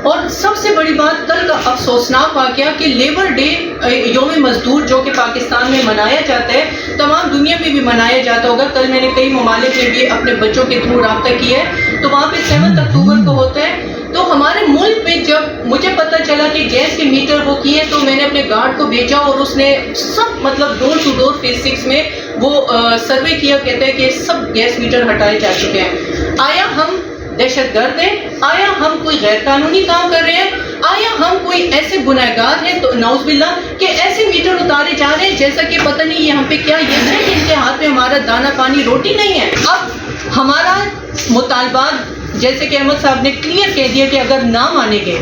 اور سب سے بڑی بات کل کا افسوسناک واقعہ کہ لیبر ڈے یوم مزدور جو کہ پاکستان میں منایا جاتا ہے، تمام دنیا میں بھی منایا جاتا ہوگا. کل میں نے کئی ممالک میں بھی اپنے بچوں کے تھرو رابطہ کیا ہے، تو وہاں پہ 7 اکتوبر کو ہوتا ہے. تو ہمارے ملک میں جب مجھے پتہ چلا کہ گیس کے میٹر وہ کیے، تو میں نے اپنے گارڈ کو بھیجا اور اس نے سب مطلب ڈور ٹو ڈور فیز 6 میں وہ سروے کیا. کہتے ہیں کہ سب گیس میٹر ہٹائے جا چکے ہیں. آیا ہم دہشت گرد ہیں؟ آیا ہم کوئی غیر قانونی کام کر رہے ہیں؟ آیا ہم کوئی ایسے گنہگار ہیں تو نعوذ باللہ کہ ایسے میٹر اتارے جا رہے ہیں جیسا کہ پتہ نہیں یہ ہم پہ کیا یہ ہے کہ ان کے ہاتھ میں ہمارا دانہ پانی روٹی نہیں ہے. اب ہمارا مطالبات جیسے کہ احمد صاحب نے کلیئر کہہ دیا کہ اگر نہ مانیں گے،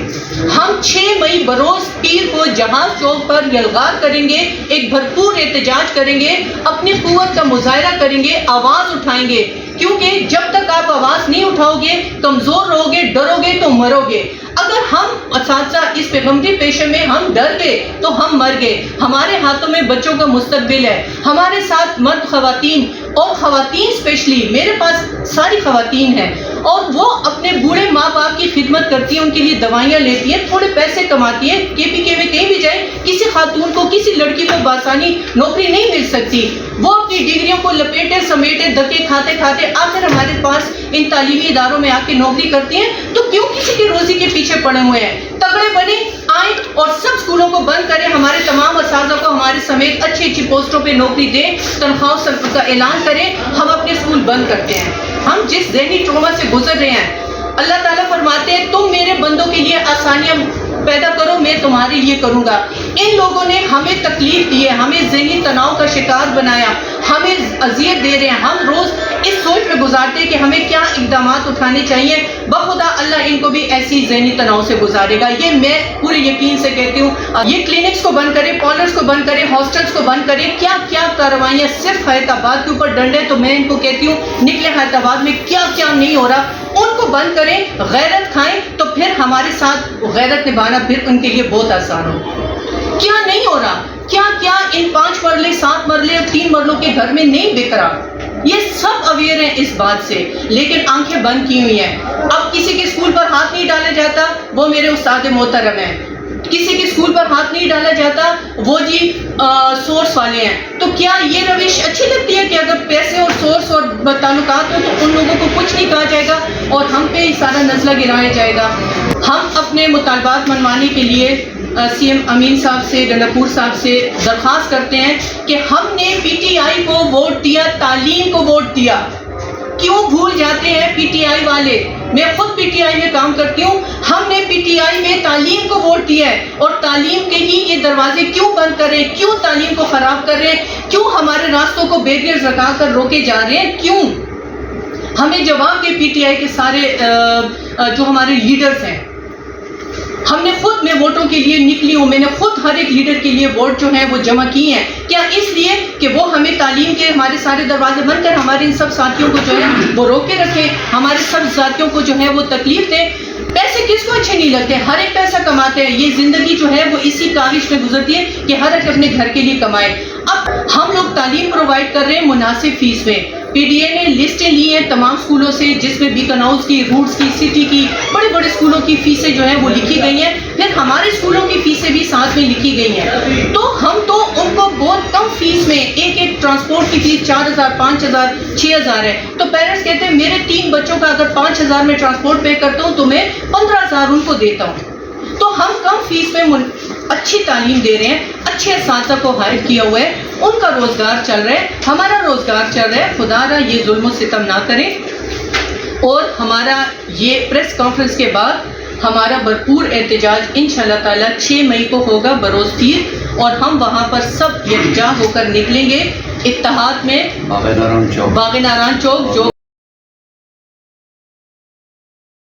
ہم 6 مئی بروز پیر کو جہاز چوک پر یلغار کریں گے، ایک بھرپور احتجاج کریں گے، اپنی قوت کا مظاہرہ کریں گے، آواز اٹھائیں گے. کیونکہ جب تک آپ آواز نہیں اٹھاؤ گے، کمزور رہو گے، ڈرو گے تو مرو گے. اگر ہم اساتذہ اس پیغمبری پیشے میں ہم ڈر گئے تو ہم مر گئے. ہمارے ہاتھوں میں بچوں کا مستقبل ہے، ہمارے ساتھ مرد خواتین اور خواتین اسپیشلی میرے پاس ساری خواتین ہیں اور وہ اپنے بوڑھے ماں باپ کی خدمت کرتی ہیں، ان کے لیے دوائیاں لیتی ہیں، تھوڑے پیسے کماتی ہیں. KPK میں کہیں بھی جائے کسی خاتون کو کسی لڑکی کو بآسانی نوکری نہیں مل سکتی. وہ اپنی ڈگریوں کو لپیٹے سمیٹے دھکے کھاتے کھاتے آخر ہمارے پاس ان تعلیمی اداروں میں آ کے نوکری کرتی ہیں. تو کیوں کسی کی روزی کے پیچھے پڑے ہوئے ہیں؟ تگڑے بنے آئیں اور سب اسکولوں کو بند کریں، ہمارے تمام اساتذہ کو ہمارے سمیت اچھی اچھی پوسٹوں پہ نوکری دیں، تنخواہوں کا اعلان کریں. ہم اپنے اسکول بند کرتے ہیں. ہم جس ذہنی ٹروما سے گزر رہے ہیں، اللہ تعالیٰ فرماتے ہیں تم میرے بندوں کے لیے آسانیاں پیدا کرو، میں تمہارے لیے کروں گا. ان لوگوں نے ہمیں تکلیف دی ہے، ہمیں ذہنی تناؤ کا شکار بنایا، ہمیں اذیت دے رہے ہیں. ہم روز اس سوچ میں گزارتے ہیں کہ ہمیں کیا اقدامات اٹھانے چاہیے. بخدا اللہ ان کو بھی ایسی ذہنی تناؤ سے گزارے گا، یہ میں پورے یقین سے کہتی ہوں. یہ کلینکس کو بند کریں، پارلرز کو بند کریں، ہاسٹلس کو بند کریں. کیا کیا کارروائیاں صرف حیات آباد کے اوپر ڈنڈے، تو میں ان کو کہتی ہوں نکلے حیات آباد میں کیا کیا نہیں ہو رہا، ان کو بند کریں. غیرت کھائیں تو پھر ہمارے ساتھ غیرت نبھانا پھر ان کے لیے بہت آسان ہو. کیا نہیں ہو رہا، کیا کیا ان 5 مرلے 7 مرلے اور 3 مرلوں کے گھر میں نہیں بک رہا. یہ سب اویئر ہیں اس بات سے، لیکن آنکھیں بند کی ہوئی ہیں. اب کسی کے اسکول پر ہاتھ نہیں ڈالا جاتا، وہ میرے استاد محترم ہیں. کسی کے اسکول پر ہاتھ نہیں ڈالا جاتا، وہ جی سورس والے ہیں. تو کیا یہ روش اچھی لگتی ہے کہ اگر پیسے اور سورس اور تعلقات ہو تو ان لوگوں کو کچھ نہیں کہا جائے گا اور ہم پہ سارا نزلہ گرایا جائے گا؟ ہم اپنے مطالبات منوانے کے لیے CM امین صاحب سے، ڈنڈا صاحب سے درخواست کرتے ہیں کہ ہم نے PTI کو ووٹ دیا، تعلیم کو ووٹ دیا. کیوں بھول جاتے ہیں PTI والے؟ میں خود PTI میں کام کرتی ہوں. ہم نے PTI میں تعلیم کو ووٹ دیا ہے اور تعلیم کے ہی یہ دروازے کیوں بند کر رہے ہیں؟ کیوں تعلیم کو خراب کر رہے ہیں؟ کیوں ہمارے راستوں کو بیریئرز لگا کر روکے جا رہے ہیں؟ کیوں؟ ہمیں جواب دے PTI کے سارے جو ہمارے لیڈرز ہیں. ہم نے خود، میں ووٹوں کے لیے نکلی ہوں، میں نے خود ہر ایک لیڈر کے لیے ووٹ جو ہیں وہ جمع کی ہیں. کیا اس لیے کہ وہ ہمیں تعلیم کے ہمارے سارے دروازے بند کر ہمارے ان سب ساتھیوں کو جو ہے وہ روک کے رکھیں، ہمارے سب ساتھیوں کو جو ہے وہ تکلیف دیں؟ پیسے کس کو اچھے نہیں لگتے؟ ہر ایک پیسہ کماتے ہیں. یہ زندگی جو ہے وہ اسی کاوش میں گزرتی ہے کہ ہر ایک اپنے گھر کے لیے کمائے. اب ہم لوگ تعلیم پرووائڈ کر رہے ہیں مناسب فیس میں. PDA نے لسٹیں لی ہیں تمام اسکولوں سے جس میں بیکناؤز کی، روٹس کی، سٹی کی، بڑے بڑے اسکولوں کی فیسیں جو ہیں وہ لکھی گئی ہیں. پھر ہمارے اسکولوں کی فیسیں بھی ساتھ میں لکھی گئی ہیں. تو ہم تو ان کو بہت کم فیس میں، ایک ٹرانسپورٹ کی فیس 4,000 5,000 6,000 ہے. تو پیرنٹس کہتے ہیں میرے 3 بچوں کا اگر 5,000 میں ٹرانسپورٹ پے کرتا ہوں تو میں 15,000 ان کو دیتا ہوں. تو ہم کم فیس میں اچھی تعلیم دے رہے ہیں، اچھے اساتذہ کو ہائر کیا ہوا ہے، ان کا روزگار چل رہا ہے، ہمارا روزگار چل رہا ہے. خدا را یہ ظلم و ستم نہ کریں. اور ہمارا یہ پریس کانفرنس کے بعد ہمارا بھرپور احتجاج انشاءاللہ تعالیٰ 6 مئی کو ہوگا بروز پیر، اور ہم وہاں پر سب یکجا ہو کر نکلیں گے اتحاد میں باغ ناران چوک جو